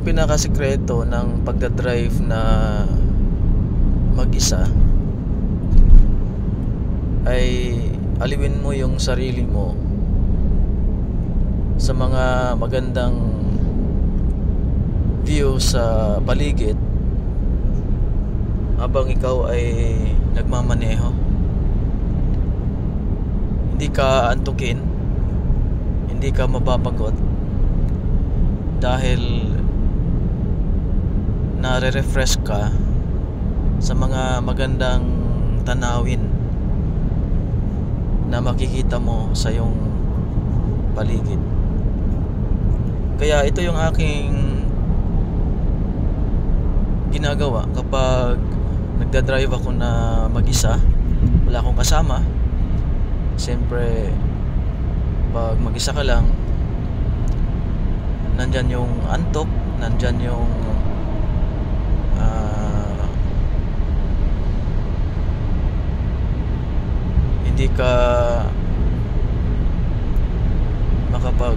Ang pinakasikreto ng pagdadrive na mag-isa ay aliwin mo yung sarili mo sa mga magandang view sa paligid habang ikaw ay nagmamaneho. Hindi ka antukin, hindi ka mababagot dahil nare-refresh ka sa mga magandang tanawin na makikita mo sa iyong paligid. Kaya ito yung aking ginagawa kapag nagdadrive ako na mag-isa, wala akong kasama. Siyempre pag mag-isa ka lang, nandyan yung antok, nandyan yung hindi ka makapag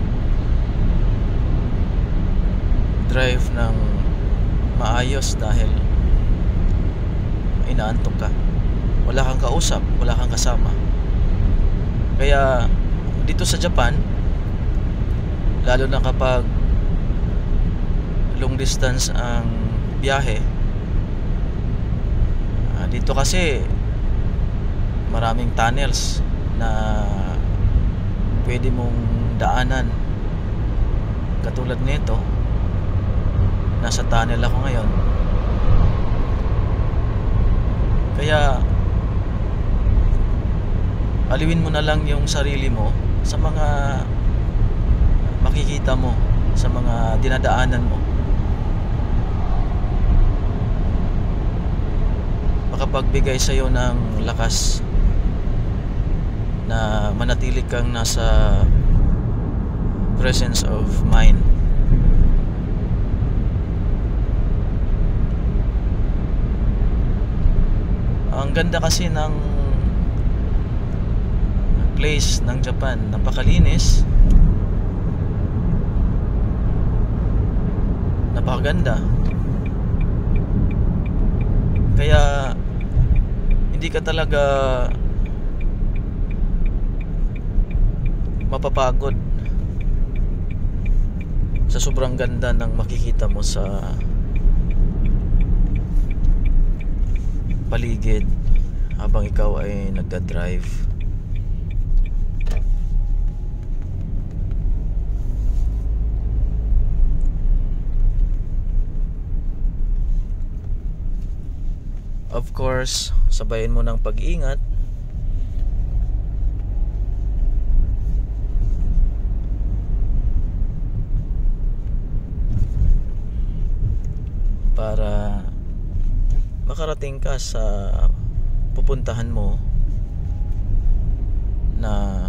drive ng maayos dahil inaantok ka, wala kang kausap, wala kang kasama. Kaya dito sa Japan, lalo na kapag long distance ang biyahe, dito kasi maraming tunnels na pwede mong daanan. Katulad nito, nasa tunnel ako ngayon. Kaya aliwin mo na lang yung sarili mo sa mga makikita mo, sa mga dinadaanan mo. Makapagbigay sa'yo ng lakas na manatili kang nasa presence of mind. Ang ganda kasi ng place ng Japan, napakalinis, napakaganda. Kaya hindi ka talaga mapapagod sa sobrang ganda ng makikita mo sa paligid habang ikaw ay nagda-drive. Of course, sabayin mo ng pag-ingat para makarating ka sa pupuntahan mo na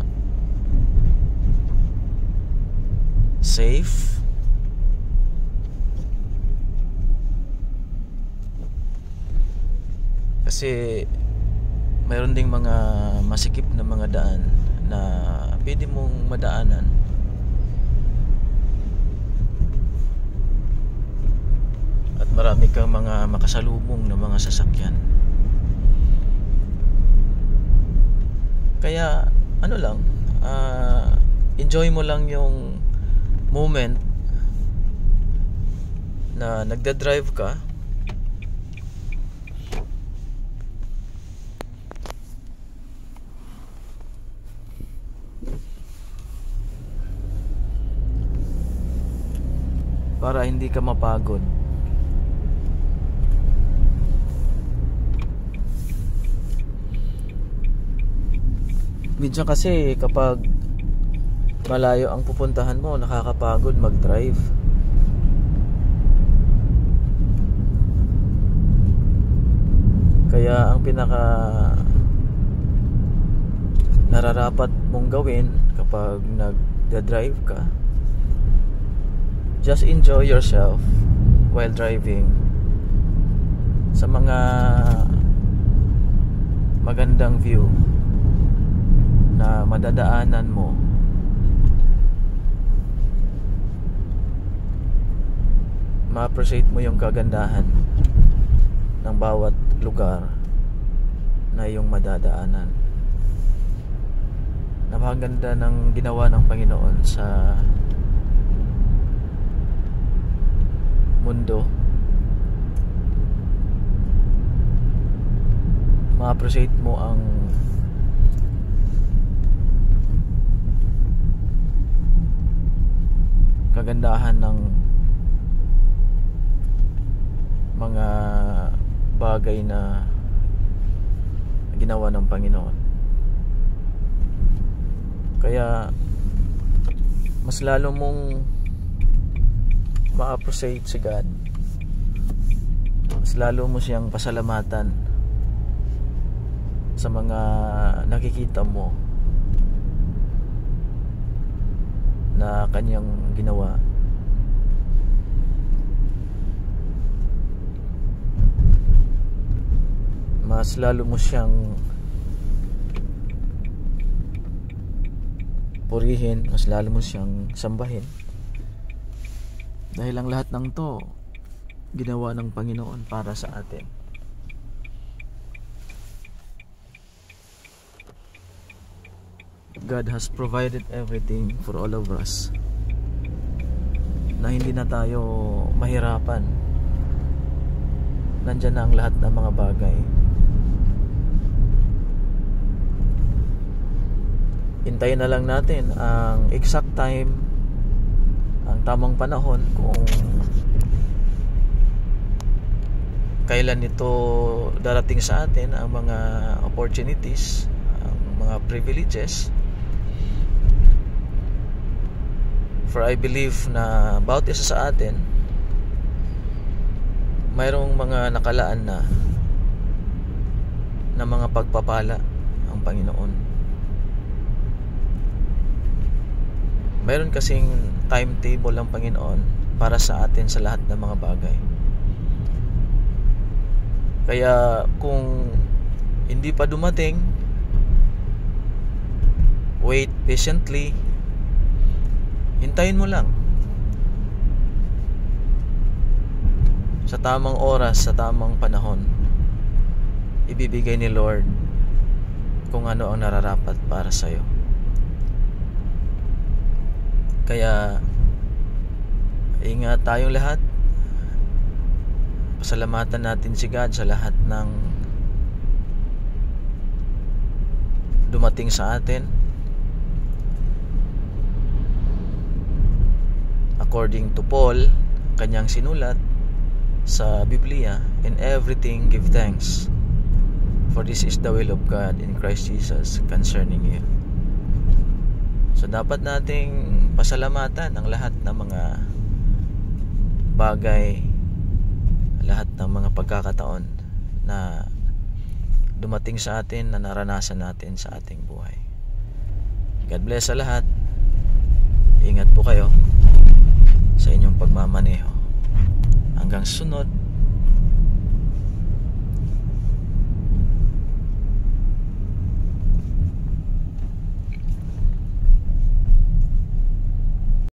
safe, kasi mayroon ding mga masikip na mga daan na pwede mong madaanan. At marami kang mga makasalubong na mga sasakyan. Kaya ano lang, enjoy mo lang yung moment na nagda-drive ka. Para hindi ka mapagod. Minsan kasi kapag malayo ang pupuntahan mo, nakakapagod mag-drive. Kaya ang pinaka nararapat mong gawin kapag nag-drive ka, just enjoy yourself while driving sa mga magandang view na madadaanan mo. ma-appreciate mo yung kagandahan ng bawat lugar na iyong madadaanan. Napakaganda ng ginawa ng Panginoon sa mundo. Ma-appreciate mo ang kagandahan ng mga bagay na ginawa ng Panginoon. Kaya mas lalo mong ma-appreciate si God, mas lalo mo siyang pasalamatan sa mga nakikita mo na kanyang ginawa. Mas lalo mo siyang purihin, mas lalo mo siyang sambahin, dahil ang lahat ng to ginawa ng Panginoon para sa atin. God has provided everything for all of us, na hindi na tayo mahirapan. Nandyan na ang lahat ng mga bagay. Hintayin na lang natin ang exact time, ang tamang panahon, kung kailan ito darating sa atin, ang mga opportunities, ang mga privileges. For I believe na bawat isa sa atin mayroong mga nakalaan na mga pagpapala ang Panginoon. Mayroon kasing timetable ang Panginoon para sa atin sa lahat ng mga bagay. Kaya kung hindi pa dumating, wait patiently. Hintayin mo lang. Sa tamang oras, sa tamang panahon, ibibigay ni Lord kung ano ang nararapat para sa'yo. Kaya ingat tayong lahat. Pasalamatan natin si God sa lahat ng dumating sa atin. According to Paul, kanyang sinulat sa Biblia, in everything give thanks, for this is the will of God in Christ Jesus concerning you. So dapat nating pasalamatan ang lahat ng mga bagay, lahat ng mga pagkakataon na dumating sa atin, na naranasan natin sa ating buhay. God bless sa lahat. Ingat po kayo sa inyong pagmamaneho. Hanggang sunod.